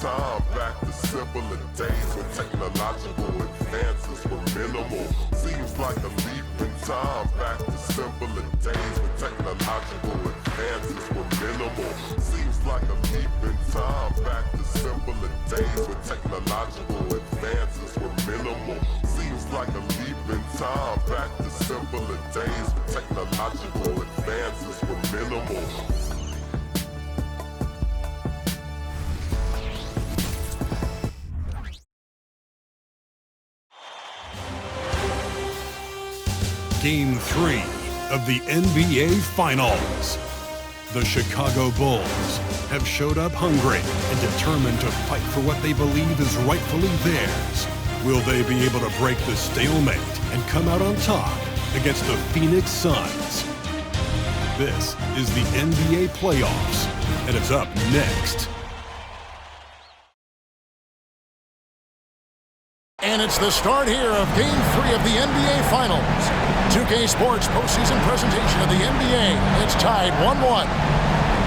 time back to simpler days when technological advances were minimal. Seems like a leap in time back to simpler days when technological advances were minimal. Seems like a leap in time back to simpler days when technological advances were minimal. Seems like a leap in time back to simpler days when technological advances were minimal. Game 3 of the NBA Finals. The Chicago Bulls have showed up hungry and determined to fight for what they believe is rightfully theirs. Will they be able to break the stalemate and come out on top against the Phoenix Suns? This is the NBA Playoffs, and it's up next. And it's the start here of Game 3 of the NBA Finals. 2K Sports postseason presentation of the NBA. It's tied 1-1.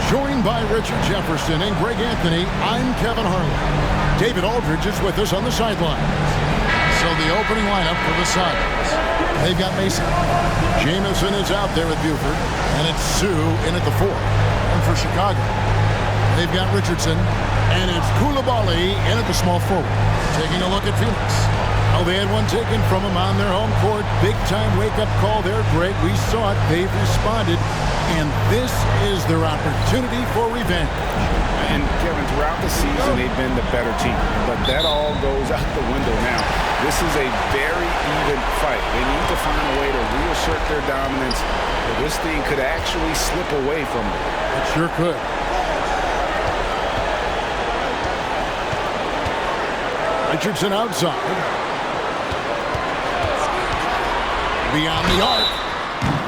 Joined by Richard Jefferson and Greg Anthony, I'm Kevin Harlan. David Aldridge is with us on the sidelines. So the opening lineup for the Suns. They've got Mason. Jamison is out there with Buford. And it's Sue in at the 4. And for Chicago, they've got Richardson. And it's Coulibaly in at the small forward. Taking a look at Phoenix. Oh, they had one taken from them on their home court. Big-time wake-up call there, Greg. We saw it. They've responded. And this is their opportunity for revenge. And, Kevin, throughout the season, they've been the better team. But that all goes out the window now. This is a very even fight. They need to find a way to reassert their dominance. Or this thing could actually slip away from them. It sure could. Richardson outside. Beyond the arc.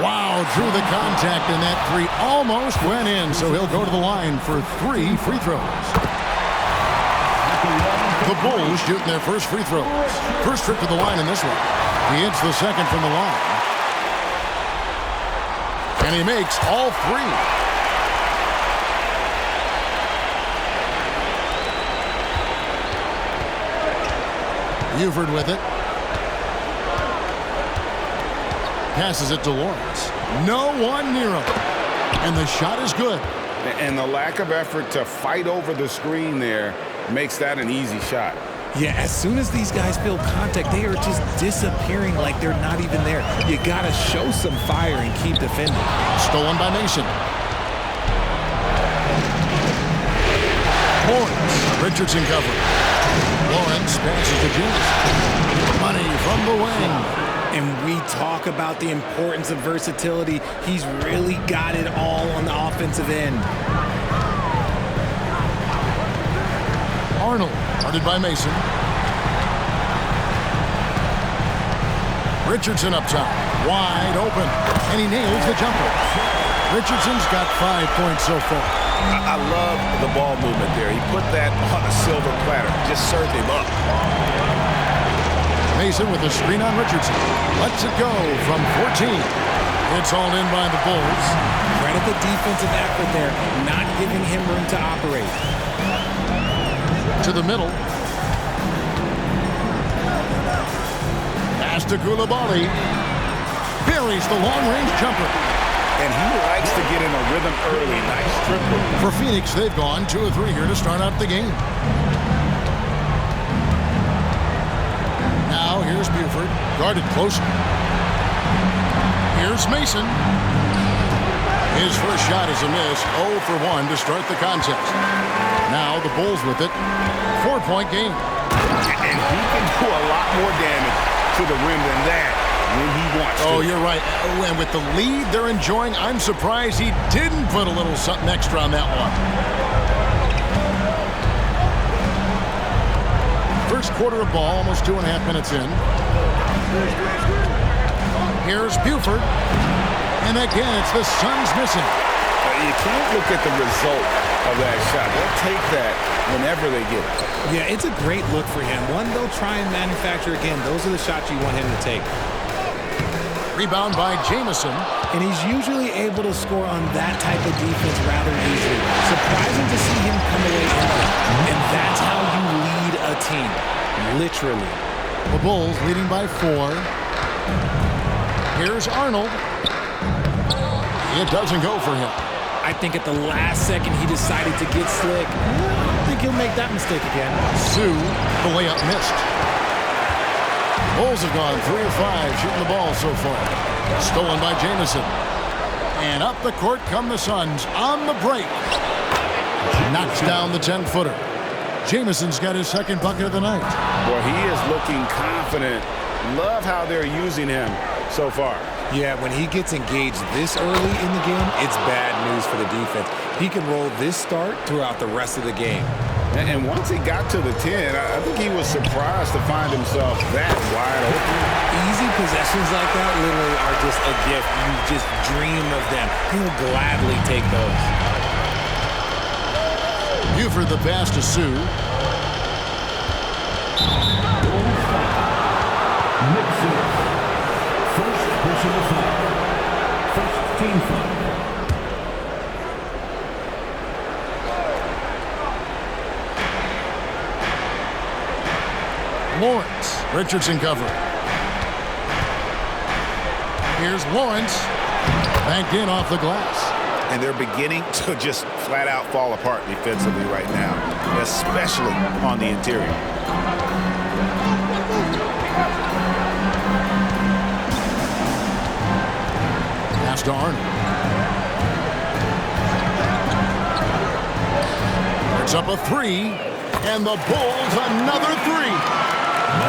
Wow, drew the contact, and that three almost went in, so he'll go to the line for 3 free throws. The Bulls shooting their first free throws. First trip to the line in this one. He hits the second from the line. And he makes all 3. Buford with it. Passes it to Lawrence. No one near him. And the shot is good. And the lack of effort to fight over the screen there makes that an easy shot. Yeah, as soon as these guys feel contact, they are just disappearing like they're not even there. You got to show some fire and keep defending. Stolen by Mason. Lawrence. Richardson covering. Lawrence passes to James. Money from the wing. And we talk about the importance of versatility. He's really got it all on the offensive end. Arnold, guarded by Mason. Richardson up top, wide open, and he nails the jumper. Richardson's got 5 points so far. I love the ball movement there. He put that on a silver platter, just served him up. Mason with a screen on Richardson. Lets it go from 14. It's all in by the Bulls. Credit the defensive effort there, not giving him room to operate. To the middle. Pass to Coulibaly. Buries the long-range jumper. And he likes to get in a rhythm early. Nice triple. For Phoenix, they've gone 2 of 3 here to start out the game. Now here's Buford, guarded closely. Here's Mason. His first shot is a miss, 0 for 1 to start the contest. Now the Bulls with it, 4-point game. And he can do a lot more damage to the rim than that when he wants to. Oh, you're right. And with the lead they're enjoying, I'm surprised he didn't put a little something extra on that one. First quarter of ball, almost 2.5 minutes in. Here's Buford. And again, it's the Suns missing. You can't look at the result of that shot. They'll take that whenever they get it. Yeah, it's a great look for him. One they'll try and manufacture again. Those are the shots you want him to take. Rebound by Jamison. And he's usually able to score on that type of defense rather easily. Surprising to see him come away empty. And that's how team, literally. The Bulls leading by 4. Here's Arnold. It doesn't go for him. I think at the last second he decided to get slick. I don't think he'll make that mistake again. Sue, the layup missed. Bulls have gone 3 of 5 shooting the ball so far. Stolen by Jamison. And up the court come the Suns on the break. Knocks down the 10-footer. Jamison's got his second bucket of the night. Well, he is looking confident. Love how they're using him so far. Yeah, when he gets engaged this early in the game, it's bad news for the defense. He can roll this start throughout the rest of the game. And once he got to the 10, I think he was surprised to find himself that wide open. Easy possessions like that literally are just a gift. You just dream of them. He'll gladly take those. Buford the pass to Sue. First personal foul. First team foul. Lawrence. Richardson cover. Here's Lawrence. Banked in off the glass. And they're beginning to just flat out fall apart defensively right now, especially on the interior. Pass to Arnold. It's up a 3. And the Bulls another 3.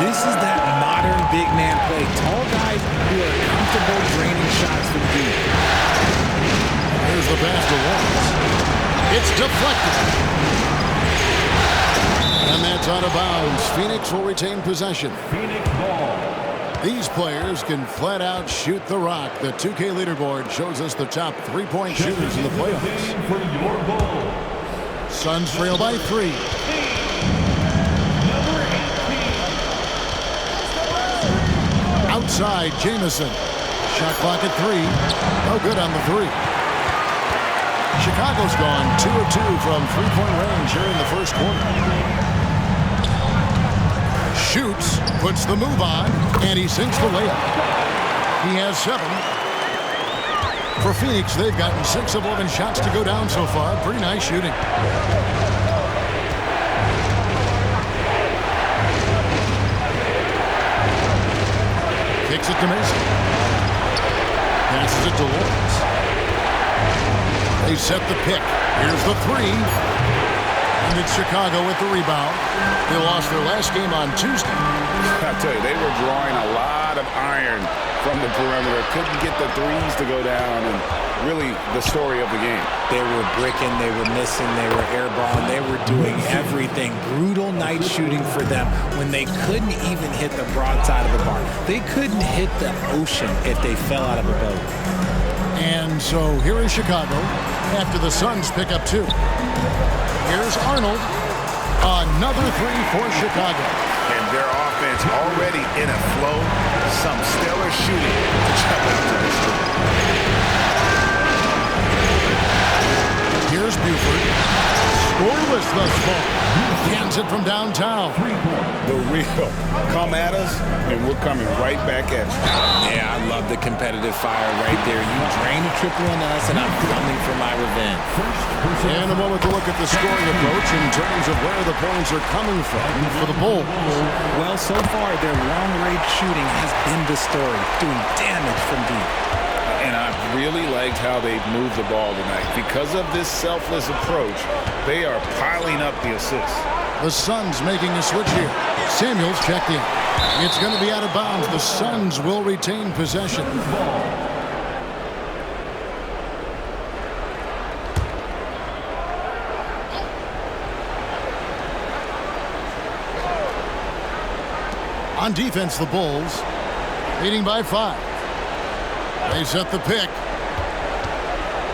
This is that modern big man play. Tall guys who are comfortable draining shots from deep. Here's the pass to Lawrence. It's deflected. And that's out of bounds. Phoenix will retain possession. Phoenix ball. These players can flat out shoot the rock. The 2K leaderboard shows us the top 3-point shooters in the playoffs. For your Bulls. Suns trail by 3. Outside, Jamison. Shot clock at 3. No good on the 3. Chicago's gone 2 of 2 from 3-point range here in the first quarter. Shoots, puts the move on, and he sinks the layup. He has 7. For Phoenix, they've gotten 6 of 11 shots to go down so far. Pretty nice shooting. Kicks it to Mason. Passes it to Lawrence. They set the pick. Here's the 3. And it's Chicago with the rebound. They lost their last game on Tuesday. I tell you, they were drawing a lot of iron from the perimeter. Couldn't get the threes to go down, and really the story of the game. They were bricking, they were missing, they were airballing, they were doing everything. Brutal night shooting for them when they couldn't even hit the broadside of the bar. They couldn't hit the ocean if they fell out of a boat. And so here is Chicago after the Suns pick up 2. Here's Arnold. Another 3 for Chicago. And their offense already in a flow. Some stellar shooting to jump out to this game. Here's Buford. Scoreless thus far. Cans it from downtown. The real. Come at us, and we're coming right back at you. Yeah, I love the competitive fire right there. You drain a triple on us, and I'm coming for my revenge. And a moment to look at the scoring approach in terms of where the points are coming from for the Bulls. Well, so far, their long-range shooting has been the story, doing damage from deep. And I've really liked how they've moved the ball tonight. Because of this selfless approach, they are piling up the assists. The Suns making a switch here. Samuels checked in. It's going to be out of bounds. The Suns will retain possession. On defense, the Bulls leading by 5. They set the pick.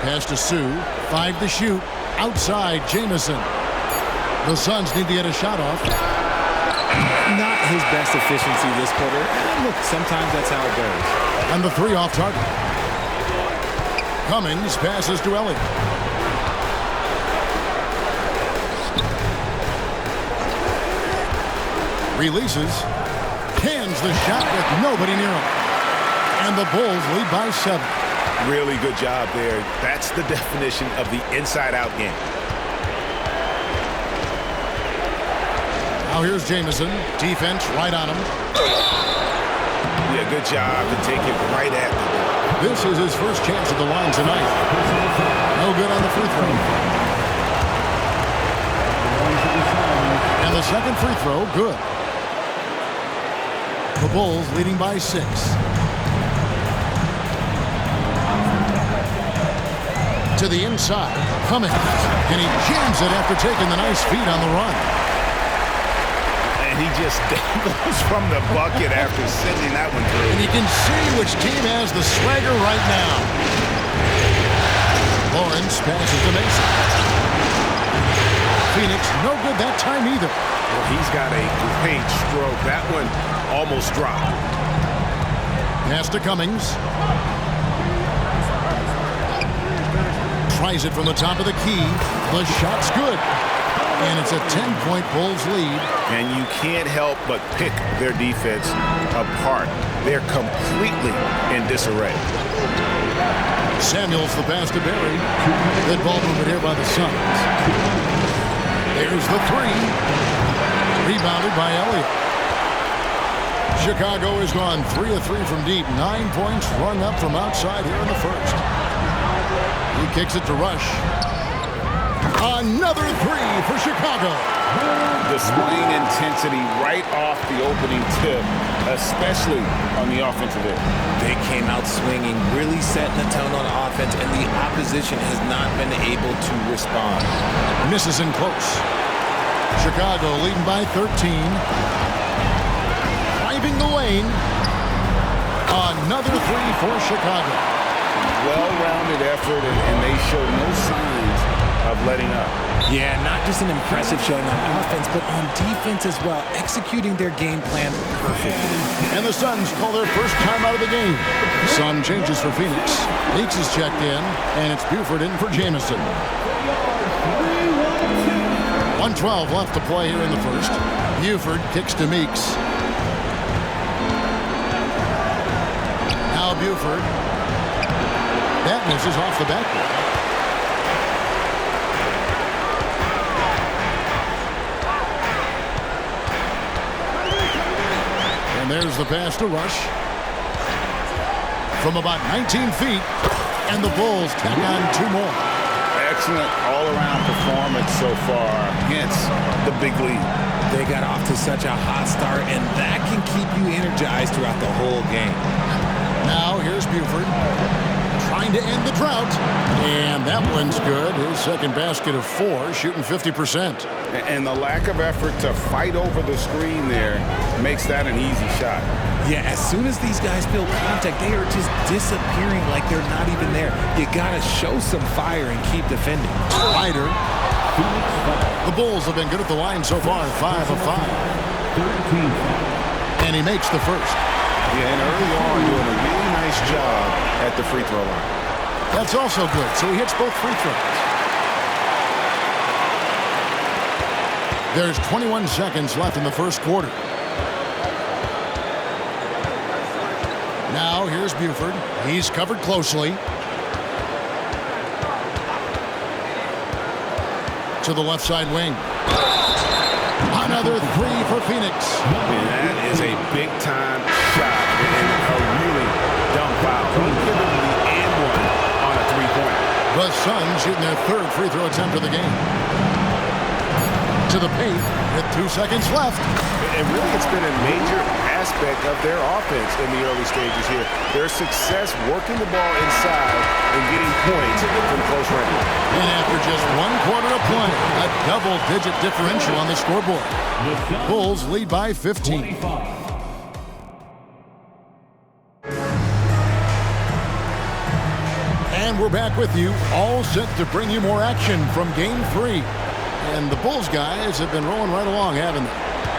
Pass to Sue. 5 to shoot. Outside, Jamison. The Suns need to get a shot off. Not his best efficiency this quarter. And look, sometimes that's how it goes. And the 3 off target. Cummings passes to Elliott. Releases. Hands the shot with nobody near him. And the Bulls lead by 7. Really good job there. That's the definition of the inside-out game. Now here's Jamison. Defense right on him. Yeah, good job to take it right at them. This is his first chance at the line tonight. No good on the free throw. And the second free throw, good. The Bulls leading by 6. To the inside, Cummings, and he jams it after taking the nice feed on the run. And he just dangles from the bucket after sending that one through. And you can see which team has the swagger right now. Lawrence passes to Mason. Phoenix, no good that time either. Well, he's got a great stroke. That one almost dropped. Pass to Cummings. Tries it from the top of the key. The shot's good. And it's a 10-point Bulls lead. And you can't help but pick their defense apart. They're completely in disarray. Samuels the pass to Barry. Good ball movement here by the Suns. There's the 3. Rebounded by Elliott. Chicago has gone 3 of 3 from deep. 9 points run up from outside here in the first. He kicks it to Rush. Another 3 for Chicago. Displaying intensity right off the opening tip, especially on the offensive end. They came out swinging, really setting the tone on offense, and the opposition has not been able to respond. Misses in close. Chicago leading by 13. Driving the lane. Another 3 for Chicago. Well-rounded effort, and they show no signs of letting up. Yeah, not just an impressive showing on offense, but on defense as well, executing their game plan perfectly. And the Suns call their first time out of the game. Sun changes for Phoenix. Meeks is checked in, and it's Buford in for Jamison. 1:12 left to play here in the first. Buford kicks to Meeks. Now Buford. That misses off the backboard. And there's the pass to Rush. From about 19 feet. And the Bulls tack on 2 more. Excellent all-around performance so far, hence the big lead. They got off to such a hot start, and that can keep you energized throughout the whole game. Now here's Buford. Trying to end the drought. And that one's good. His second basket of 4, shooting 50%. And the lack of effort to fight over the screen there makes that an easy shot. Yeah, as soon as these guys feel contact, they are just disappearing like they're not even there. You gotta show some fire and keep defending. Ryder. The Bulls have been good at the line so far, 5 of 5. And he makes the first. Yeah, and early on doing a really nice job at the free throw line. That's also good, so he hits both free throws. There's 21 seconds left in the first quarter. Now here's Buford. He's covered closely. To the left side wing. Another 3 for Phoenix. And that is a big-time shot and a really dumb foul. Don't give them the and one on a three-pointer. The Suns shooting their 3rd free throw attempt of the game. To the paint with 2 seconds left. And really, it's been a major aspect of their offense in the early stages here. Their success working the ball inside and getting points from close range. And after just 1 quarter of play, a double-digit differential on the scoreboard. Bulls lead by 15. And we're back with you, all set to bring you more action from Game 3. And the Bulls guys have been rolling right along, haven't they?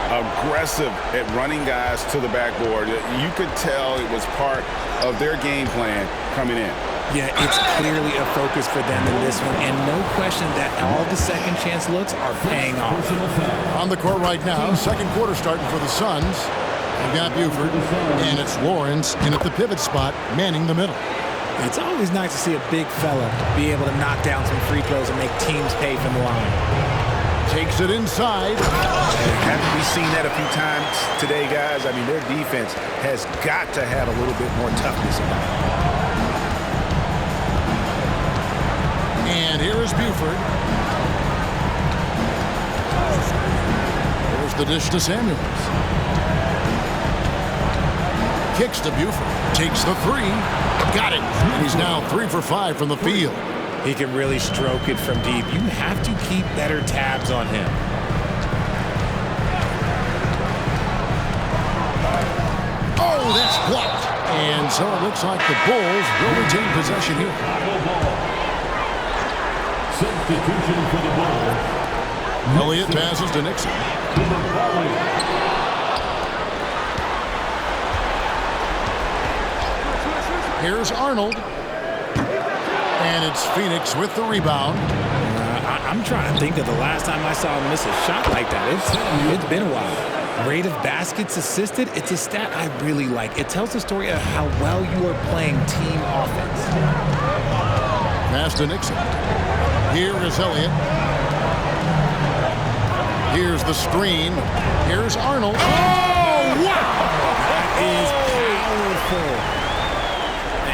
Aggressive at running guys to the backboard. You could tell it was part of their game plan coming in. Yeah, it's clearly a focus for them in this one, and no question that all the second chance looks are paying off. Personal foul. On the court right now, second quarter starting for the Suns. They've got Buford, and it's Lawrence in at the pivot spot, manning the middle. It's always nice to see a big fella be able to knock down some free throws and make teams pay from the line. Takes it inside. Haven't we seen that a few times today, guys? I mean, their defense has got to have a little bit more toughness about it. And here is Buford. There's the dish to Samuels. Kicks to Buford. Takes the three. Got it. And he's now 3 for 5 from the field. He can really stroke it from deep. You have to keep better tabs on him. Oh, that's blocked. And so it looks like the Bulls will retain possession here. Substitution for the Bulls. Elliott passes to Nixon. Here's Arnold. And it's Phoenix with the rebound. I'm trying to think of the last time I saw him miss a shot like that. It's been a while. Rate of baskets assisted, it's a stat I really like. It tells the story of how well you are playing team offense. Pass to Nixon. Here is Elliott. Here's the screen. Here's Arnold. Oh, wow! That is powerful.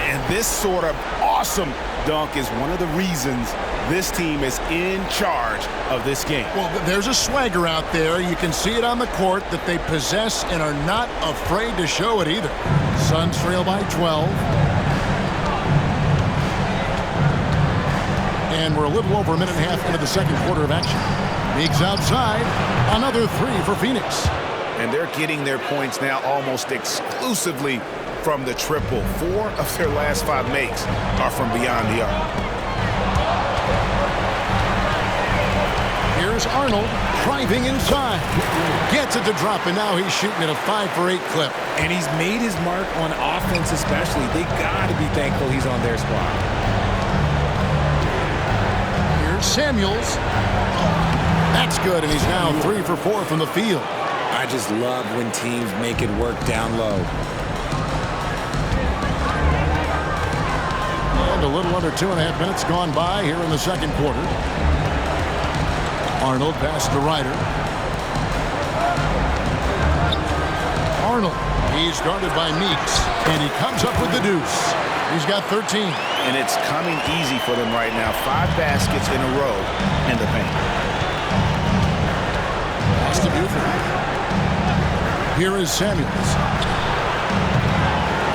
And this sort of awesome dunk is one of the reasons this team is in charge of this game. Well, there's a swagger out there. You can see it on the court that they possess and are not afraid to show it either. Suns trail by 12. And we're a little over a minute and a half into the second quarter of action. Meeks outside. Another three for Phoenix. And they're getting their points now almost exclusively from the triple. 4 of their last 5 makes are from beyond the arc. Here's Arnold driving inside. Gets it to drop, and now he's shooting at a 5 for 8 clip. And he's made his mark on offense especially. They got to be thankful he's on their squad. Here's Samuels. That's good, and he's now 3 for 4 from the field. I just love when teams make it work down low. And a little under 2.5 minutes gone by here in the second quarter. Arnold pass to Ryder. Arnold, he's guarded by Meeks, and he comes up with the deuce. He's got 13. And it's coming easy for them right now. 5 baskets in a row in the paint. Pass to Buford. Here is Samuels.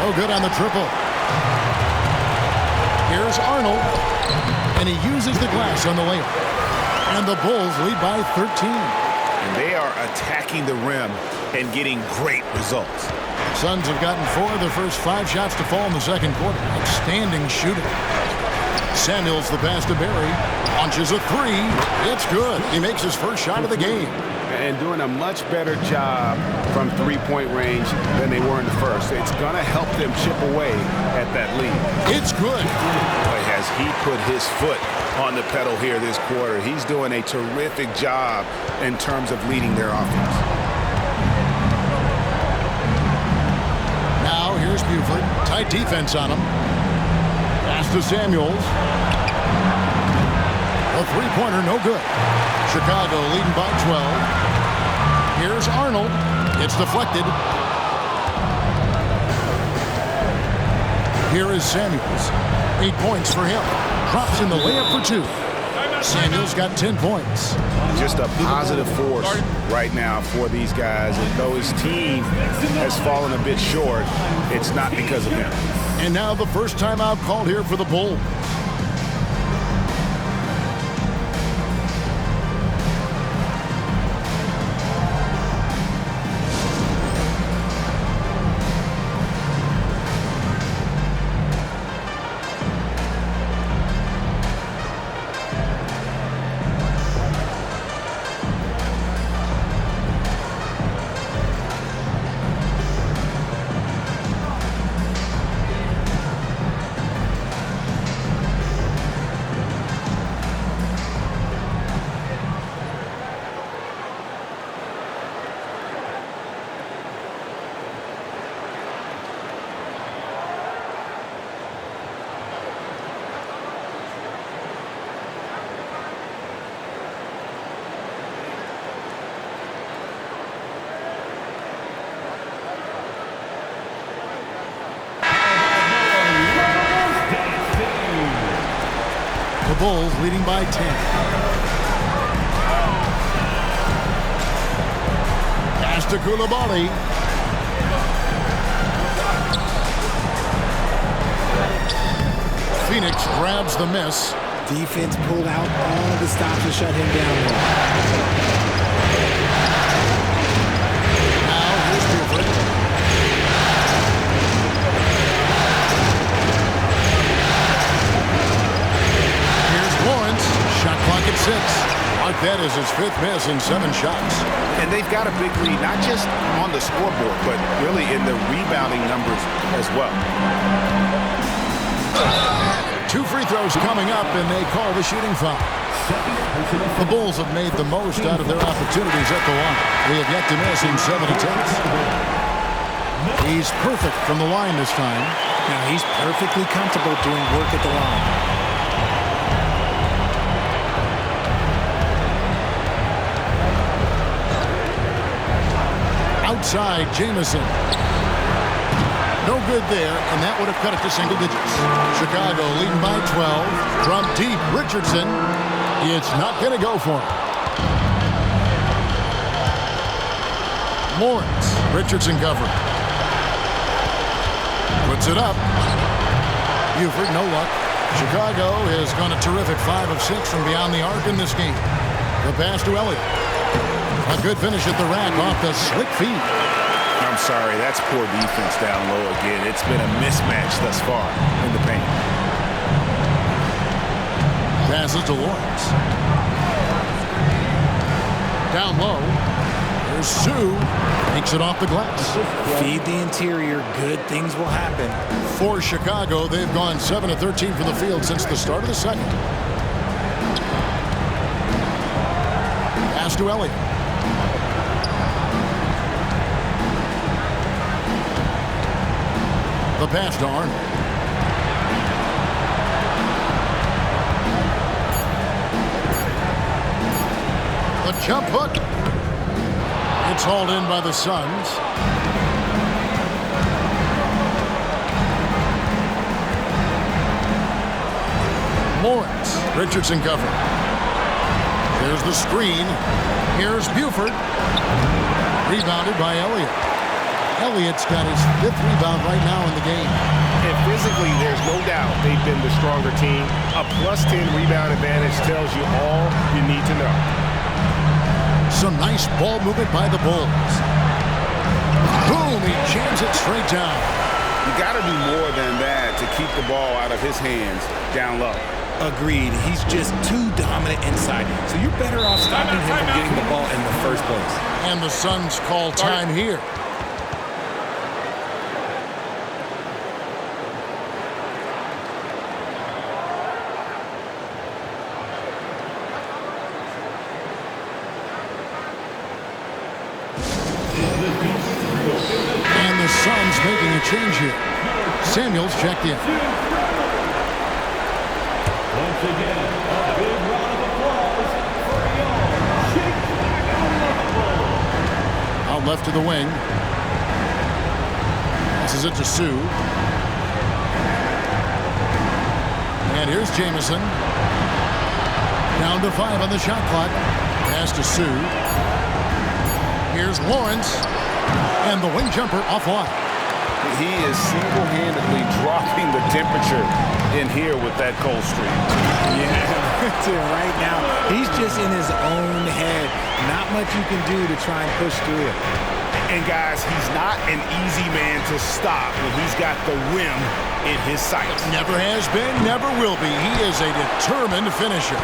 Oh, good on the triple. Here's Arnold, and he uses the glass on the layup. And the Bulls lead by 13. And they are attacking the rim and getting great results. Suns have gotten 4 of their first 5 shots to fall in the second quarter. Outstanding shooting. Samuels the pass to Barry. Launches a 3. It's good. He makes his first shot of the game. And doing a much better job from three-point range than they were in the first. It's going to help them chip away at that lead. It's good. Boy, has he put his foot on the pedal here this quarter. He's doing a terrific job in terms of leading their offense. Now here's Buford. Tight defense on him. Pass to Samuels. A three-pointer, no good. Chicago leading by 12. Here's Arnold. It's deflected. Here is Samuels. 8 points for him. Drops in the layup for 2. Samuels got 10 points. Just a positive force right now for these guys. And though his team has fallen a bit short, it's not because of him. And now the first timeout called here for the Bulls. Bulls leading by 10. Pass to Coulibaly. Phoenix grabs the miss. Defense pulled out all the stops to shut him down. Now here's Buford. Here's Lawrence. Shot clock at 6. That is his 5th miss in 7 shots. And they've got a big lead, not just on the scoreboard, but really in the rebounding numbers as well. 2 free throws coming up, and they call the shooting foul. The Bulls have made the most out of their opportunities at the line. They have yet to miss in 7 attempts. He's perfect from the line this time. Now he's perfectly comfortable doing work at the line. Outside, Jamison. No good there, and that would have cut it to single digits. Chicago leading by 12. From deep, Richardson. It's not going to go for him. Lawrence. Richardson covering. Puts it up. Buford, no luck. Chicago has gone a terrific 5 of 6 from beyond the arc in this game. The pass to Elliott. A good finish at the rack off the slick feed. I'm sorry, that's poor defense down low again. It's been a mismatch thus far in the paint. Passes to Lawrence. Down low. There's Sue. Takes it off the glass. Feed the interior. Good things will happen. For Chicago, they've gone 7 of 13 from the field since the start of the second. Pass to Elliott. The pass to Arnold. The jump hook. It's hauled in by the Suns. Lawrence. Richardson cover. There's the screen. Here's Buford. Rebounded by Elliott. Elliott's got his 5th rebound right now in the game. And physically, there's no doubt they've been the stronger team. A +10 rebound advantage tells you all you need to know. Some nice ball movement by the Bulls. Boom, he jams it straight down. You got to do more than that to keep the ball out of his hands down low. Agreed. He's just too dominant inside. So you're better off stopping him from getting the ball in the first place. And the Suns call time here. And the Suns making a change here. Samuels checked in. Once again, a big round of applause for your Chicago Bulls. Out left to the wing. Passes it to Sue. And here's Jamison. Down to 5 on the shot clock. Pass to Sue. Here's Lawrence. And the wing jumper offline. He is single-handedly dropping the temperature in here with that cold streak. Yeah, right now, he's just in his own head. Not much you can do to try and push through it. And guys, he's not an easy man to stop when he's got the rim in his sights. Never has been, never will be. He is a determined finisher.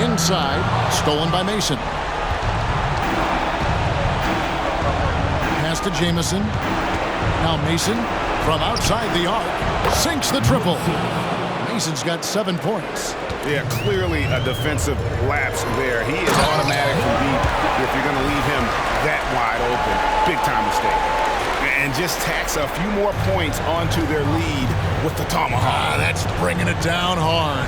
Inside, stolen by Mason. Pass to Jamison. Now Mason from outside the arc sinks the triple. Mason's got 7 points. Yeah, clearly a defensive lapse there. He is automatic from deep if you're going to leave him that wide open. Big time mistake. And just tacks a few more points onto their lead with the tomahawk. That's bringing it down hard.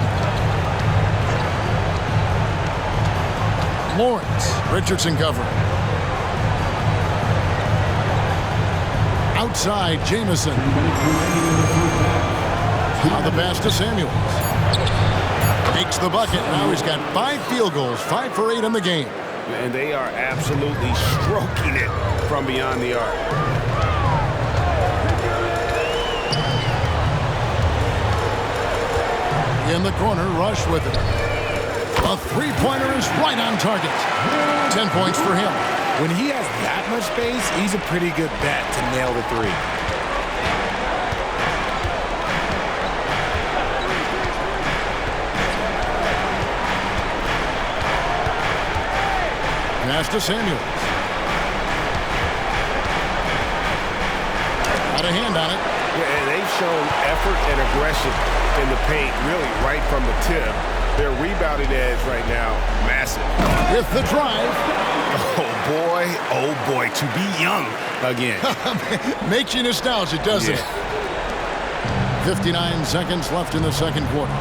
Lawrence. Richardson covering. Outside, Jamison. Now the pass to Samuels. Makes the bucket. Now he's got 5 field goals, 5 for 8 in the game. And they are absolutely stroking it from beyond the arc. In the corner, Rush with it. A three-pointer is right on target. 10 points for him. When he has that much space, he's a pretty good bet to nail the three. Pass to Samuels. Got a hand on it. Yeah, and they've shown effort and aggression in the paint, really right from the tip. Their rebounding edge right now, massive. With the drive. Oh boy, to be young again. Makes you nostalgic, doesn't it? 59 seconds left in the second quarter.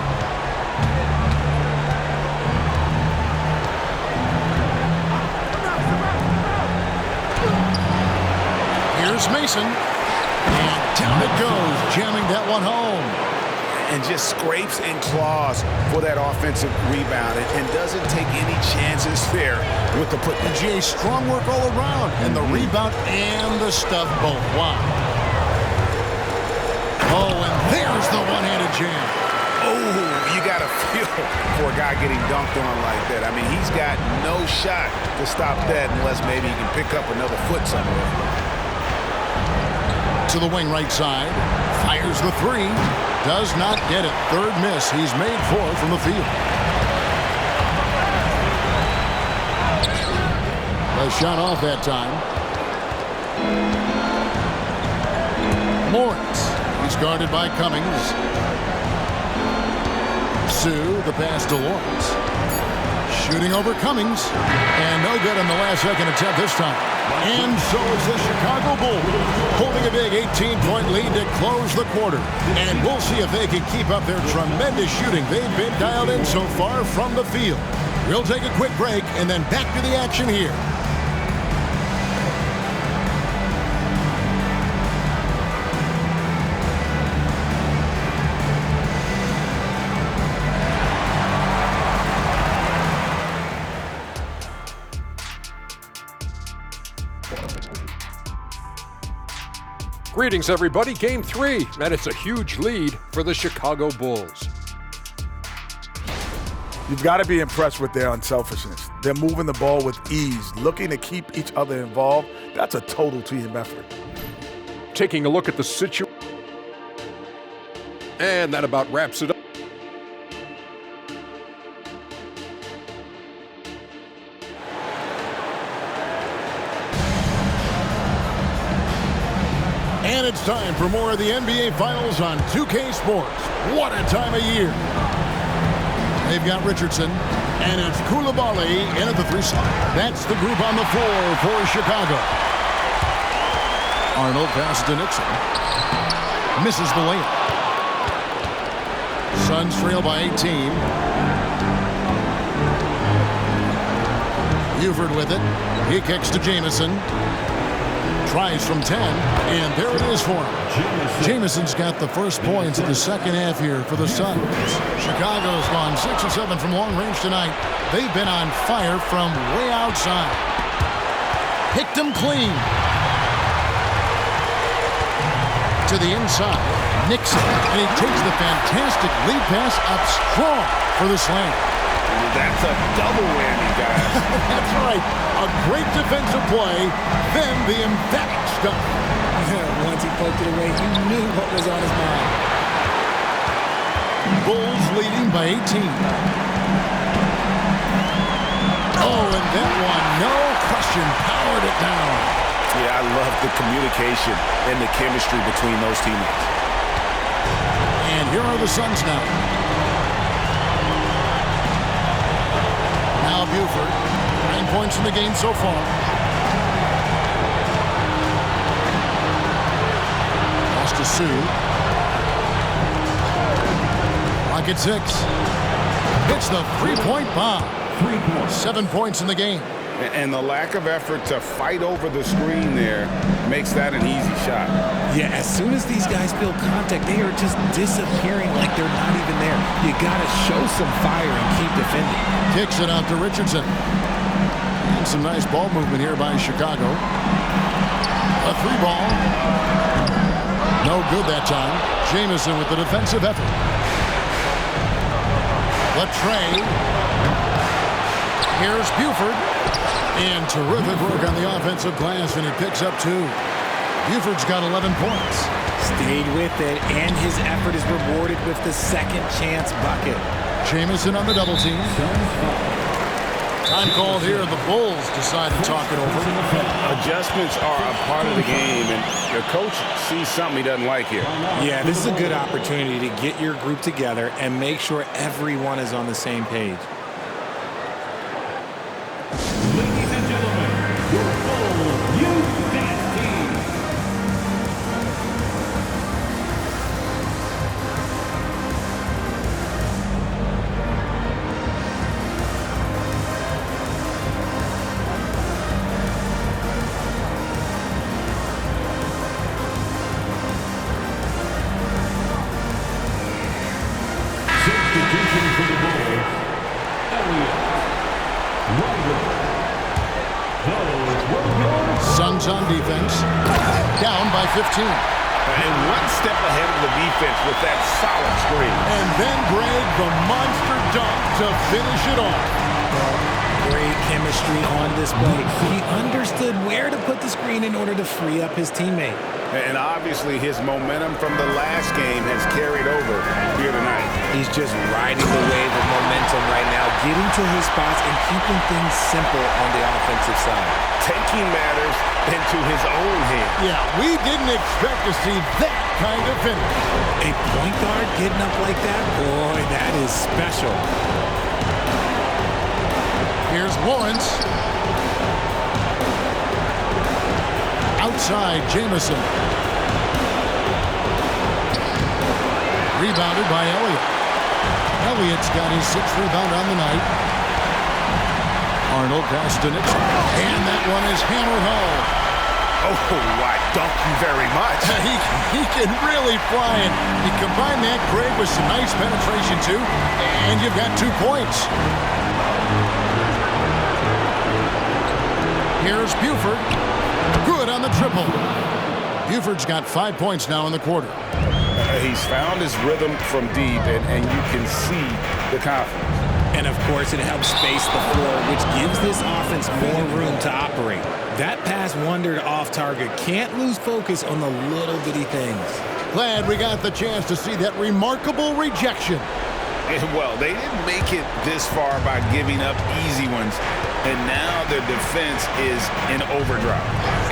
Here's Mason. And down it goes, jamming that one home. And just scrapes and claws for that offensive rebound and doesn't take any chances there with the put. GA, strong work all around. And the rebound and the stuff both. Wow. Oh, and there's the one-handed jam. Oh, you got to feel for a guy getting dunked on like that. I mean, he's got no shot to stop that unless maybe he can pick up another foot somewhere. To the wing right side. Fires the three. Does not get it. Third miss. He's made 4 from the field. The shot off that time. Lawrence. He's guarded by Cummings. Sue, the pass to Lawrence. Shooting over Cummings. And no good on the last second attempt this time. And so is the Chicago Bulls, holding a big 18-point lead to close the quarter. And we'll see if they can keep up their tremendous shooting they've been dialed in so far from the field. We'll take a quick break and then back to the action here. Greetings, everybody. Game 3, and it's a huge lead for the Chicago Bulls. You've got to be impressed with their unselfishness. They're moving the ball with ease, looking to keep each other involved. That's a total team effort. Taking a look at the situation. And that about wraps it up. And it's time for more of the NBA Finals on 2K Sports. What a time of year. They've got Richardson, and it's Coulibaly in at the 3 slot. That's the group on the floor for Chicago. Arnold passes to Nixon. Misses the layup. Suns trail by 18. Buford with it. He kicks to Jamison. Tries from 10, and there it is for him. Jamison's got the first points of the second half here for the Suns. Chicago's gone 6 of 7 from long range tonight. They've been on fire from way outside. Picked them clean. To the inside, Nixon, and he takes the fantastic lead pass up strong for the slam. That's a double whammy, guys. That's right. A great defensive play, then the emphatic stuff. Once he poked it away, you knew what was on his mind. Bulls leading by 18. Oh, and that one, no question, powered it down. Yeah, I love the communication and the chemistry between those teammates. And here are the Suns now. Now Buford, 9 points in the game so far. Pass to Sue. Clock at 6. Hits the three-point bomb. 7 points in the game. And the lack of effort to fight over the screen there makes that an easy shot. Yeah, as soon as these guys feel contact, they are just disappearing like they're not even there. You got to show some fire and keep defending. Kicks it out to Richardson. And some nice ball movement here by Chicago. A 3-ball. No good that time. Jamison with the defensive effort. Latrey. Here's Buford. And terrific work on the offensive glass, and he picks up 2. Buford's got 11 points. Stayed with it, and his effort is rewarded with the second chance bucket. Jamison on the double team. Time called here. The Bulls decide to talk it over. Adjustments are a part of the game, and your coach sees something he doesn't like here. Yeah, this is a good opportunity to get your group together and make sure everyone is on the same page. Ladies and gentlemen, your Bulls Youth Dance Team. Substitution for the Bulls. Elliott. Ryder. Suns on defense. Down by 15. And one step ahead of the defense with that solid screen. And then Greg, the monster dunk to finish it off. Great chemistry on display. He understood where to put the screen in order to free up his teammate. And obviously his momentum from the last game has carried over here tonight. He's just riding the wave of momentum right now, getting to his spots and keeping things simple on the offensive side. Taking matters into his own hands. Yeah, we didn't expect to see that kind of finish. A point guard getting up like that? Boy, that is special. Here's Lawrence. Outside, Jamison. Rebounded by Elliott. Elliott's got his 6th rebound on the night. Arnold pass to Nixon. And that one is hammered home. Oh, why, thank you very much. He can really fly it. You combine that, Greg, with some nice penetration, too, and you've got 2 points. Here's Buford. Good on the triple. Buford's got 5 points now in the quarter. He's found his rhythm from deep, and you can see the confidence. And, of course, it helps space the floor, which gives this offense more room to operate. That pass wandered off target. Can't lose focus on the little bitty things. Glad we got the chance to see that remarkable rejection. Well, they didn't make it this far by giving up easy ones, and now their defense is in overdrive.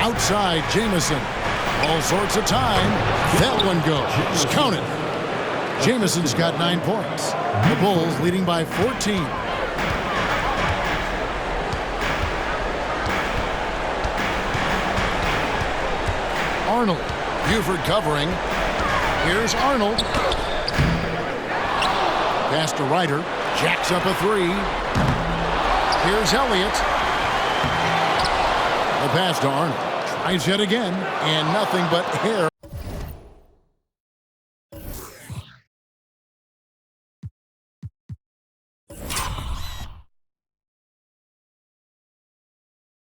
Outside, Jamison. All sorts of time. That one goes. Count it. Jamison's got 9 points. The Bulls leading by 14. Arnold. Buford covering. Here's Arnold. Pass to Ryder. Jacks up a 3. Here's Elliott. The pass to Arnold. Tries yet again. And nothing but air.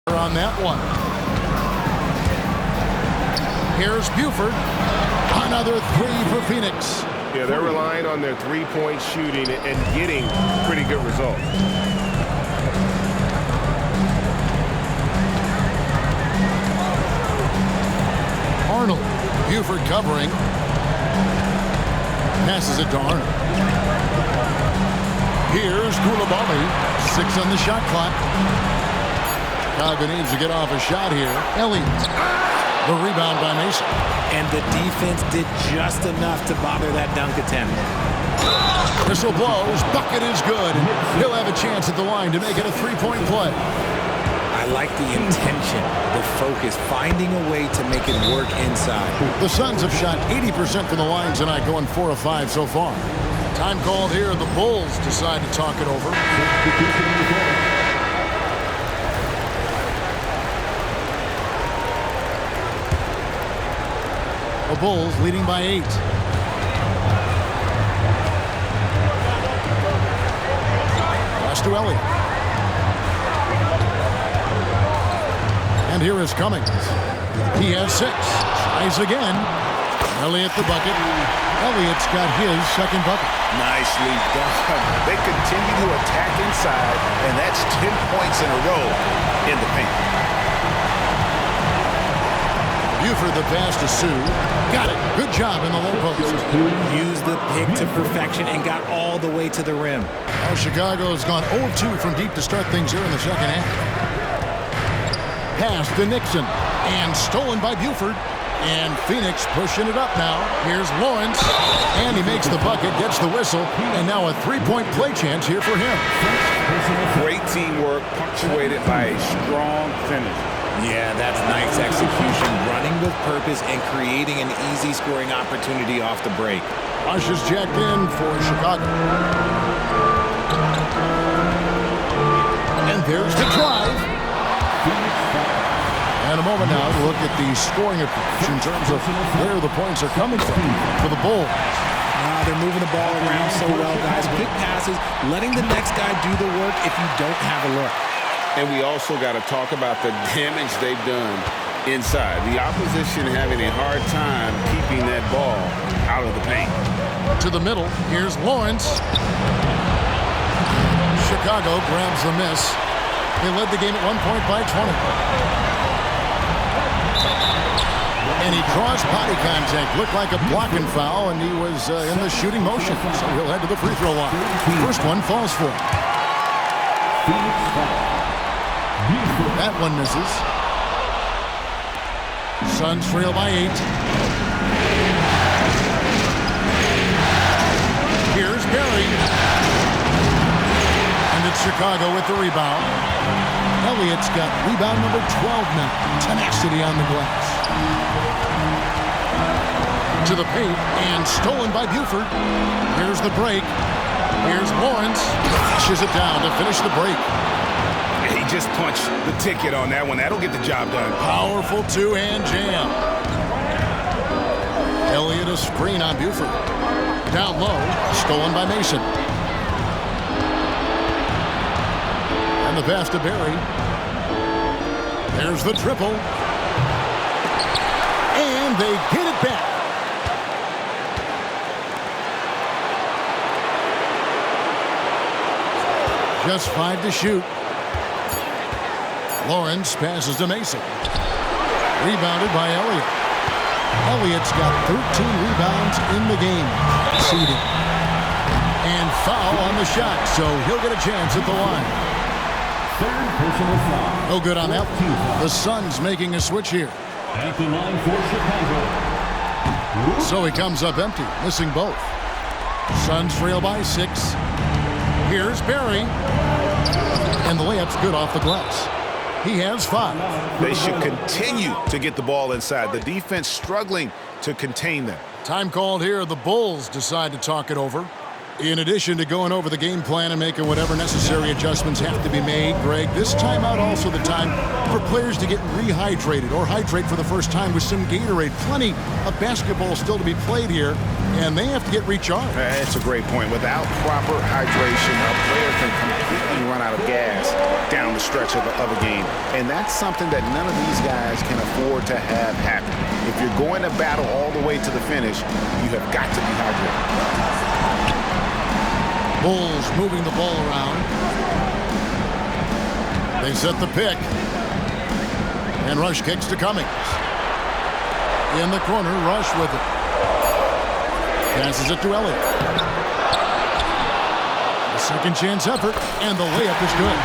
On that one. Here's Buford. Another 3 for Phoenix. Yeah, they're relying on their three-point shooting and getting pretty good results. Arnold. Buford covering. Passes it to Arnold. Here's Coulibaly. 6 on the shot clock. Chicago needs to get off a shot here. Elliott. The rebound by Mason. And the defense did just enough to bother that dunk attempt. Whistle blows. Bucket is good. He'll have a chance at the line to make it a 3-point play. I like the intention, the focus, finding a way to make it work inside. The Suns have shot 80% from the line tonight, going 4 of 5 so far. Time called here. The Bulls decide to talk it over. Bulls leading by 8. Pass to Elliott. And here is Cummings. He has 6. Tries again. Elliott the bucket. Elliott's got his second bucket. Nicely done. They continue to attack inside, and that's 10 points in a row in the paint. Buford the pass to Sue. Got it. Good job in the low post. Used the pick to perfection and got all the way to the rim. Now Chicago's gone 0-2 from deep to start things here in the second half. Pass to Nixon. And stolen by Buford. And Phoenix pushing it up now. Here's Lawrence. And he makes the bucket, gets the whistle. And now a three-point play chance here for him. Great teamwork, punctuated by a strong finish. Yeah, that's nice execution. Running with purpose and creating an easy scoring opportunity off the break. Rush is jacked in for Chicago. And there's the drive. And a moment now to look at the scoring approach in terms of where the points are coming from for the Bulls. They're moving the ball around so well, guys. Quick passes, letting the next guy do the work if you don't have a look. And we also got to talk about the damage they've done inside. The opposition having a hard time keeping that ball out of the paint. To the middle, here's Lawrence. Chicago grabs the miss. They led the game at 1 point by 20. And he draws body contact. Looked like a blocking foul, and he was in the shooting motion. So he'll head to the free throw line. First one falls for him. That one misses. Suns trail by 8. Here's Barry. And it's Chicago with the rebound. Elliott's got rebound number 12 now. Tenacity on the glass. To the paint and stolen by Buford. Here's the break. Here's Lawrence. Flashes it down to finish the break. He just punched the ticket on that one. That'll get the job done. Powerful two-hand jam. Elliott a screen on Buford. Down low. Stolen by Mason. And the pass to Barry. There's the triple. And they get it back. Just 5 to shoot. Lawrence passes to Mason. Rebounded by Elliott. Elliott's got 13 rebounds in the game. Seeding. And foul on the shot, so he'll get a chance at the line. Third personal foul. No good on that. The Suns making a switch here. At the line for Chicago. So he comes up empty, missing both. Suns trail by 6. Here's Barry. And the layup's good off the glass. He has 5. They should continue to get the ball inside. The defense struggling to contain them. Time called here. The Bulls decide to talk it over. In addition to going over the game plan and making whatever necessary adjustments have to be made, Greg, this timeout also the time for players to get rehydrated or hydrate for the first time with some Gatorade. Plenty of basketball still to be played here, and they have to get recharged. That's a great point. Without proper hydration, a player can completely run out of gas down the stretch of a game. And that's something that none of these guys can afford to have happen. If you're going to battle all the way to the finish, you have got to be hydrated. Bulls moving the ball around. They set the pick. And Rush kicks to Cummings. In the corner, Rush with it. Passes it to Elliott. A second chance effort, and the layup is good.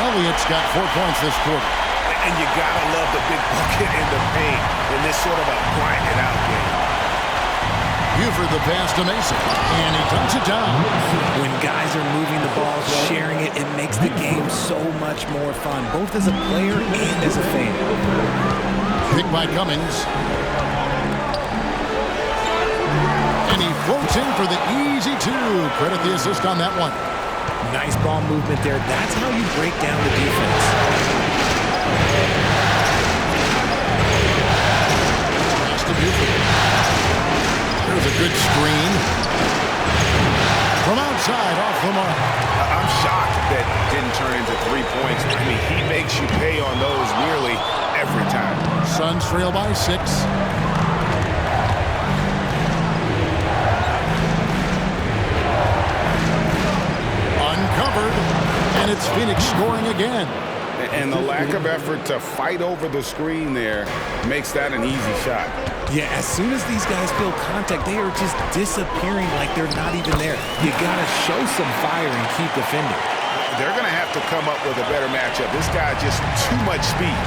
Elliott's got 4 points this quarter. And you gotta love the big bucket in the paint in this sort of a grinded out game. Buford the pass to Mason, and he dumps it down. When guys are moving the ball, sharing it, it makes the game so much more fun, both as a player and as a fan. Picked by Cummings. And he floats in for the easy 2. Credit the assist on that one. Nice ball movement there. That's how you break down the defense. Pass to Buford. Here's a good screen. From outside, off the mark. I'm shocked that didn't turn into 3 points. I mean, he makes you pay on those nearly every time. Suns trail by 6. Uncovered, and it's Phoenix scoring again. And the lack of effort to fight over the screen there makes that an easy shot. Yeah, as soon as these guys feel contact, they are just disappearing like they're not even there. You got to show some fire and keep defending. They're going to have to come up with a better matchup. This guy just too much speed.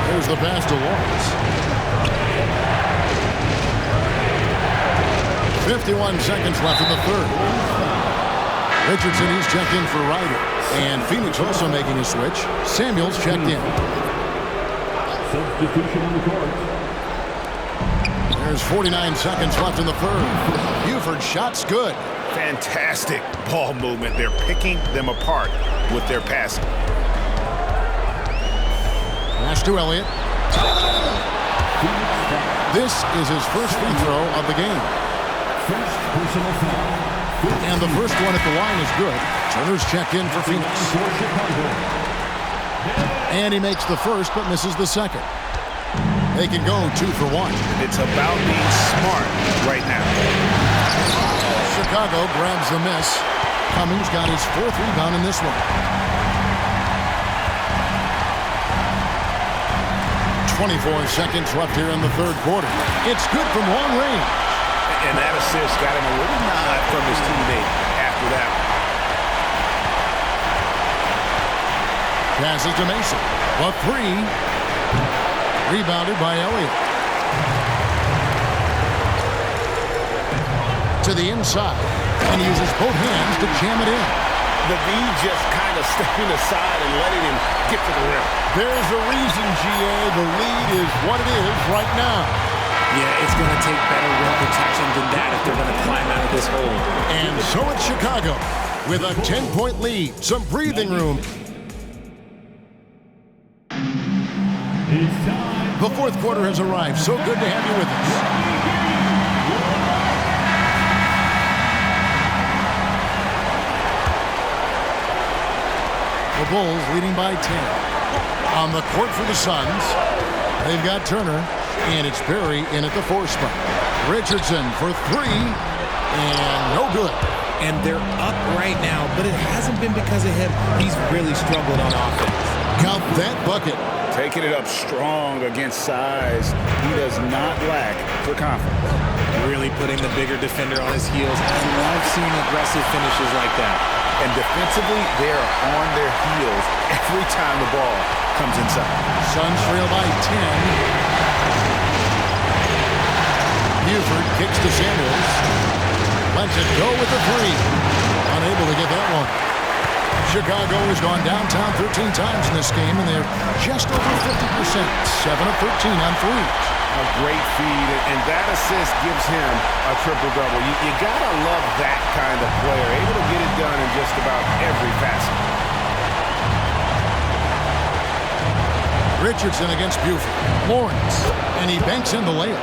Here's the pass to Lawrence. 51 seconds left in the third. Richardson, he's checked in for Ryder. And Phoenix also making a switch. Samuels checked in. Substitution on the court. There's 49 seconds left in the third. Buford shot's good. Fantastic ball movement. They're picking them apart with their passing. Pass to Elliott. This is his first free throw of the game. First personal foul. And the first one at the line is good. Turner's checked in for Phoenix. And he makes the first but misses the second. They can go 2 for 1. It's about being smart right now. Chicago grabs the miss. Cummings got his 4th rebound in this one. 24 seconds left here in the third quarter. It's good from long range. And that assist got him a little nod from his teammate after that. Passes to Mason. A 3. Rebounded by Elliott. To the inside. And he uses both hands to jam it in. The V just kind of stepping aside and letting him get to the rim. There's a reason, GA. The lead is what it is right now. Yeah, it's going to take better rim protection than that if they're going to climb out of this hole. And so it's Chicago with a 10-point lead. Some breathing room. It's time. The fourth quarter has arrived. So good to have you with us. The Bulls leading by 10. On the court for the Suns, they've got Turner, and it's Perry in at the 4 spot. Richardson for 3, and no good. And they're up right now, but it hasn't been because of him. He's really struggled on offense. Count that bucket. Taking it up strong against size. He does not lack for confidence. Really putting the bigger defender on his heels. I love seeing aggressive finishes like that. And defensively, they are on their heels every time the ball comes inside. Suns trail by 10. Buford kicks to Samuels. Lets it go with the 3. Unable to get that one. Chicago has gone downtown 13 times in this game, and they're just over 50%. 7 of 13 on 3s. A great feed, and that assist gives him a triple-double. You gotta love that kind of player, able to get it done in just about every facet. Richardson against Buford. Lawrence, and he banks in the layup.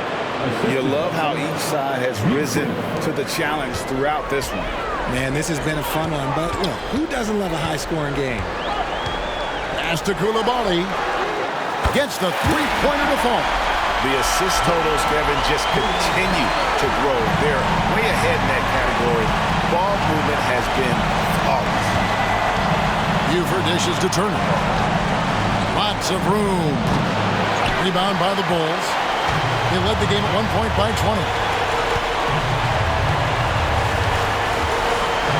You love how each side has risen to the challenge throughout this one. Man, this has been a fun one, but look, who doesn't love a high-scoring game? Pass to Coulibaly. Gets the three-pointer to fall. The assist totals, Kevin, just continue to grow. They're way ahead in that category. Ball movement has been flawless. Buford dishes to Turner. Lots of room. Rebound by the Bulls. They led the game at 1 point by 20.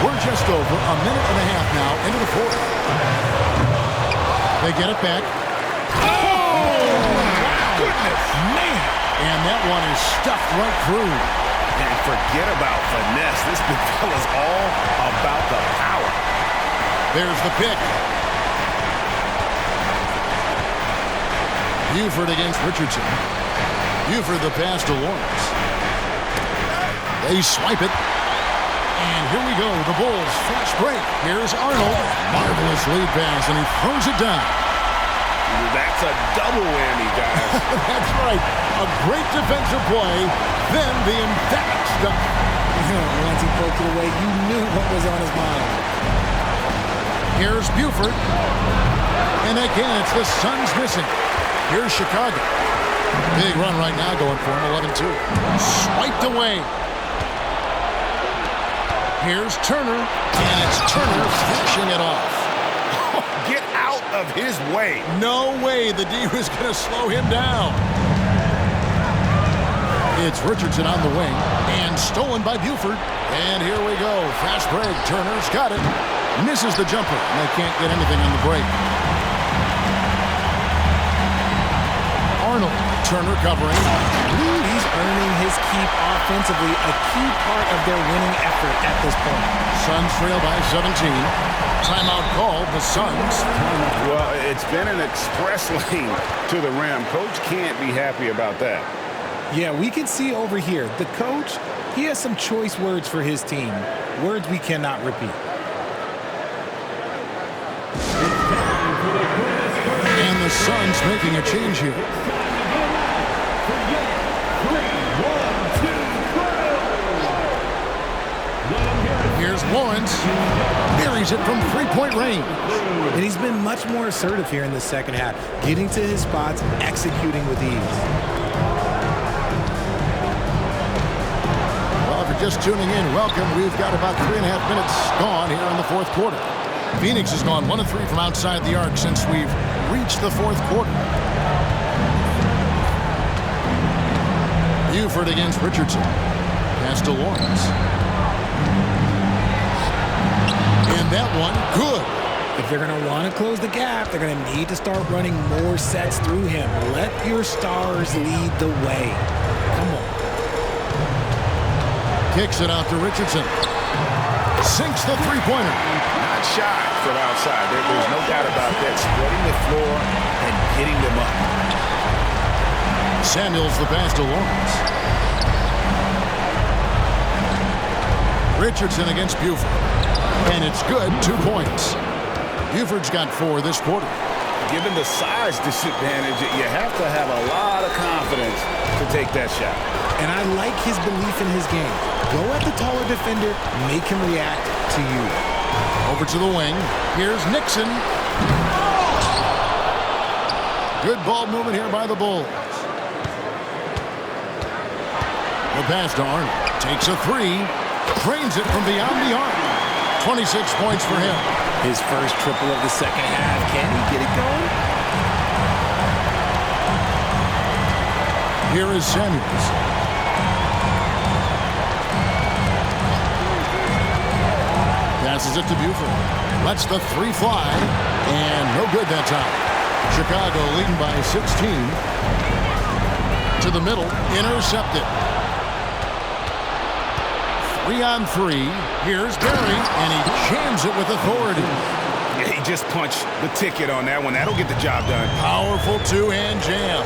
We're just over a minute and a half now into the fourth. They get it back. Goodness, man. And that one is stuffed right through. And forget about finesse. This big fella's all about the power. There's the pick. Buford against Richardson. Buford the pass to Lawrence. They swipe it. And here we go. The Bulls fast break. Here's Arnold. Marvelous lead pass, and he throws it down. That's a double whammy, guys. That's right. A great defensive play, then the emphatic stuff. Once he poked it away, you knew what was on his mind. Here's Buford. And again, it's the Suns missing. Here's Chicago. Big run right now going for him, 11-2. Swiped away. Here's Turner. And it's Turner finishing it off. Get out of his way. No way the D was going to slow him down. It's Richardson on the wing. And stolen by Buford. And here we go. Fast break. Turner's got it. Misses the jumper. And they can't get anything on the break. Arnold. Turner covering. He's earning his keep offensively, a key part of their winning effort at this point. Suns trail by 17. Timeout called, the Suns. Well, it's been an express lane to the rim. Coach can't be happy about that. Yeah, we can see over here, the coach, he has some choice words for his team. Words we cannot repeat. And the Suns making a change here. Here's Lawrence. Buries it from three-point range. And he's been much more assertive here in the second half, getting to his spots, executing with ease. Well, if you're just tuning in, welcome. We've got about 3.5 minutes gone here in the fourth quarter. Phoenix has gone 1 of 3 from outside the arc since we've reached the fourth quarter. Buford against Richardson. Pass to Lawrence. And that one, good. If they're going to want to close the gap, they're going to need to start running more sets through him. Let your stars lead the way. Come on. Kicks it out to Richardson. Sinks the three-pointer. Not shy from outside. There's no doubt about that. Spreading the floor and hitting them up. Samuels the pass to Lawrence. Richardson against Buford. And it's good, 2 points. Buford's got 4 this quarter. Given the size disadvantage, you have to have a lot of confidence to take that shot. And I like his belief in his game. Go at the taller defender, make him react to you. Over to the wing. Here's Nixon. Good ball movement here by the Bulls. The pass to Arnold. Takes a 3. Drains it from beyond the arc. 26 points for him. His first triple of the second half. Can he get it going? Here is Samuels. Passes it to Buford. Lets the 3 fly. And no good that time. Chicago leading by 16. To the middle. Intercepted. 3 on 3. Here's Barry, and he jams it with authority. Yeah, he just punched the ticket on that one. That'll get the job done. Powerful 2-hand jam.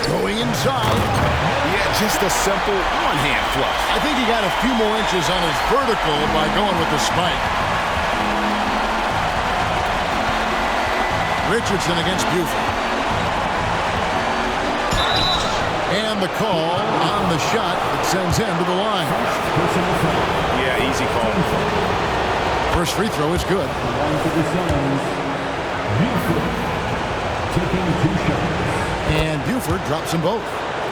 Going inside. Yeah, just a simple one-hand flush. I think he got a few more inches on his vertical by going with the spike. Richardson against Buford. And the call on the shot that sends him to the line. Yeah, easy call. First free throw is good. And Buford drops them both.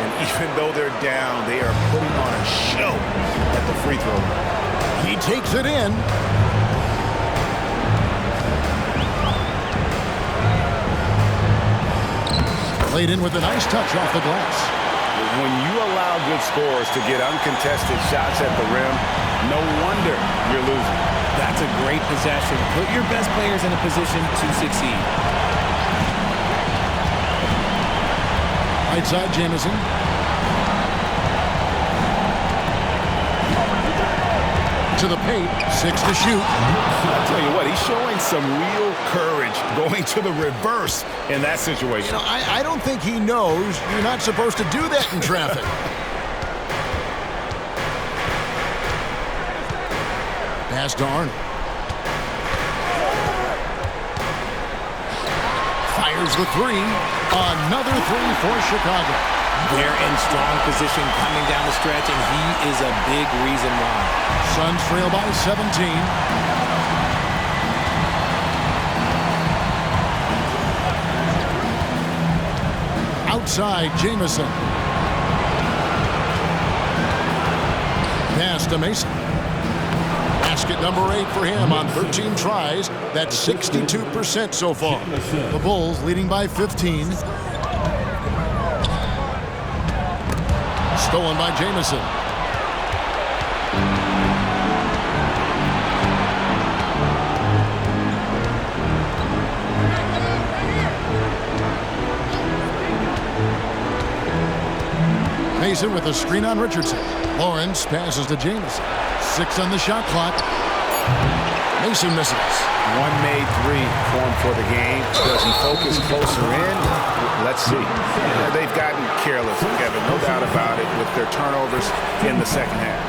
And even though they're down, they are putting on a show at the free throw line. He takes it in. Played in with a nice touch off the glass. When you allow good scorers to get uncontested shots at the rim, no wonder you're losing. That's a great possession. Put your best players in a position to succeed. Right side, Jamison. To the paint, 6 to shoot. I'll tell you what, he's showing some real courage going to the reverse in that situation. You know, I don't think he knows you're not supposed to do that in traffic. Pass to Arnold. Fires the three. Another three for Chicago. They're in strong position coming down the stretch, and he is a big reason why. Suns trail by 17. Outside, Jamison. Pass to Mason. Basket number 8 for him on 13 tries. That's 62% so far. The Bulls leading by 15. Stolen by Jamison. Mason with a screen on Richardson. Lawrence passes to Jamison. 6 on the shot clock. Mason misses. One made three for him for the game. Does he focus closer in? Let's see. They've gotten careless, Kevin, no doubt about it, with their turnovers in the second half.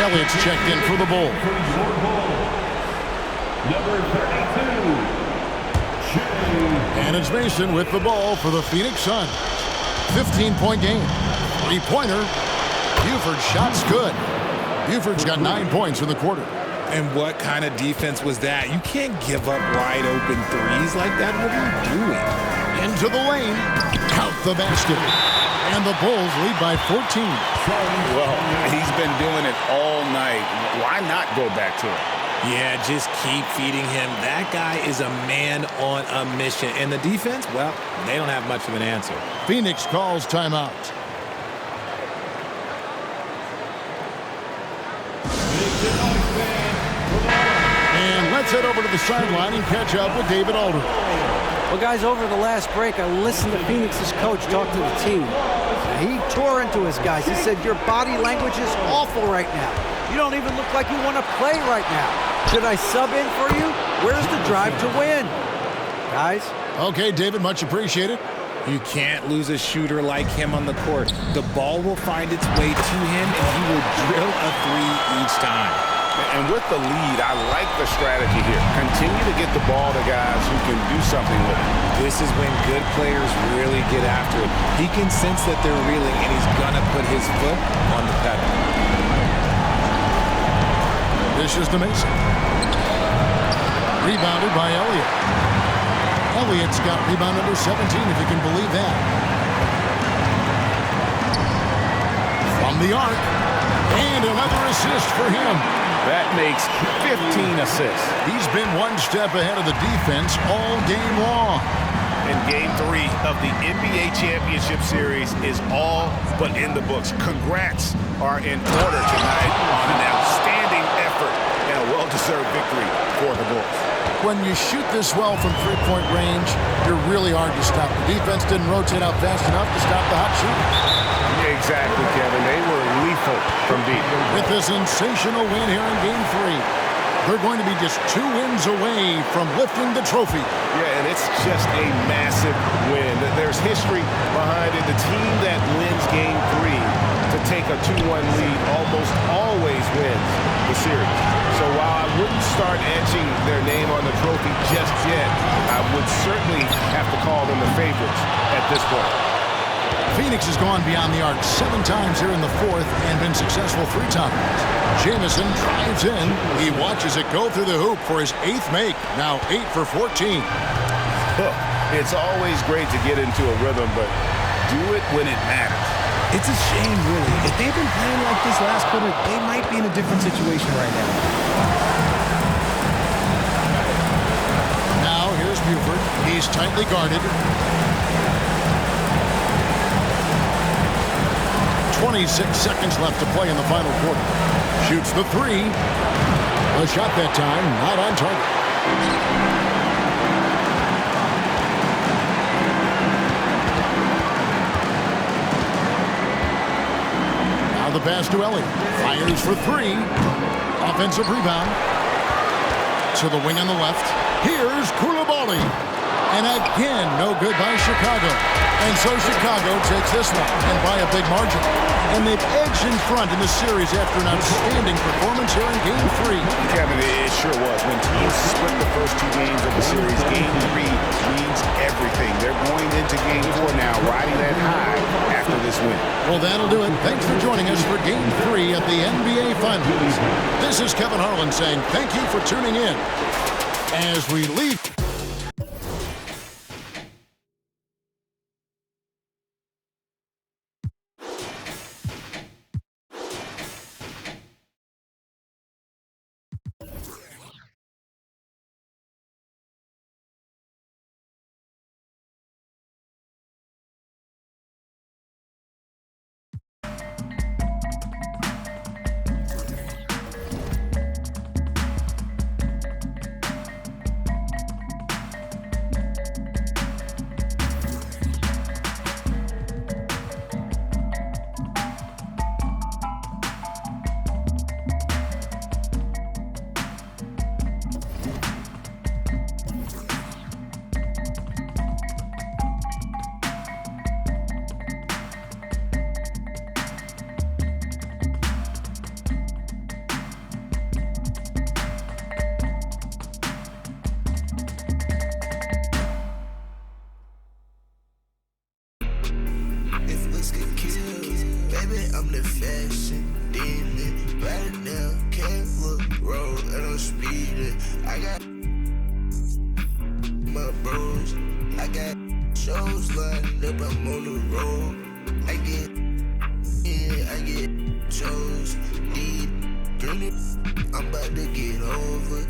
Elliott's checked in for the Bulls. Number 32. And it's Mason with the ball for the Phoenix Suns. 15-point game. Three-pointer. Buford's shot's good. Buford's got 9 points in the quarter. And what kind of defense was that? You can't give up wide open threes like that. What are you doing? Into the lane. Count the basket. And the Bulls lead by 14. Well, he's been doing it all night. Why not go back to it? Yeah, just keep feeding him. That guy is a man on a mission. And the defense, well, they don't have much of an answer. Phoenix calls timeout. And let's head over to the sideline and catch up with David Aldridge. Well, guys, over the last break, I listened to Phoenix's coach talk to the team. He tore into his guys. He said, your body language is awful right now. You don't even look like you want to play right now. Should I sub in for you? Where's the drive to win? Guys? Okay, David, much appreciated. You can't lose a shooter like him on the court. The ball will find its way to him, and he will drill a three each time. And with the lead, I like the strategy here. Continue to get the ball to guys who can do something with it. This is when good players really get after it. He can sense that they're reeling, and he's going to put his foot on the pedal. This is to Mason. Rebounded by Elliott. Elliott's got rebound number 17, if you can believe that. From the arc. And another assist for him. That makes 15 assists. He's been one step ahead of the defense all game long. And Game 3 of the NBA Championship Series is all but in the books. Congrats are in order tonight on an outstanding effort and a well-deserved victory for the Bulls. When you shoot this well from three-point range, you're really hard to stop. The defense didn't rotate out fast enough to stop the hot shooter. Exactly, Kevin. They were lethal from deep. With a sensational win here in Game 3, they're going to be just 2 wins away from lifting the trophy. Yeah, and it's just a massive win. There's history behind it. The team that wins Game 3 to take a 2-1 lead almost always wins the series. So while I wouldn't start etching their name on the trophy just yet, I would certainly have to call them the favorites at this point. Phoenix has gone beyond the arc 7 times here in the 4th and been successful 3 times. Jamison drives in. He watches it go through the hoop for his 8th make. Now 8 for 14. It's always great to get into a rhythm, but do it when it matters. It's a shame, really. If they've been playing like this last quarter, they might be in a different situation right now. Now here's Buford. He's tightly guarded. 26 seconds left to play in the final quarter. Shoots the 3. A shot that time, not on target. Now the pass to Elliott. Fires for 3. Offensive rebound. To the wing on the left. Here's Coulibaly. And again, no good by Chicago. And so Chicago takes this one, and by a big margin. And they've edged in front in the series after an outstanding performance here in Game 3. Kevin, it sure was. When teams split the first 2 games of the series, Game 3 means everything. They're going into Game 4 now, riding that high after this win. Well, that'll do it. Thanks for joining us for Game 3 of the NBA Finals. This is Kevin Harlan saying thank you for tuning in. As we leave... I'm the fashion demon. Right now, can't look road, and I'm speeding. I got my bros, I got shows lined up, I'm on the road. I get chose, need it. I'm about to get over.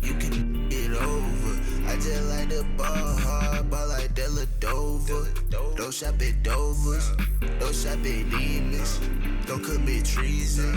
You can get over. I just like the ball hard, ball like Della Dover. Don't shop at Dovers, don't shop at Demons, don't commit treason.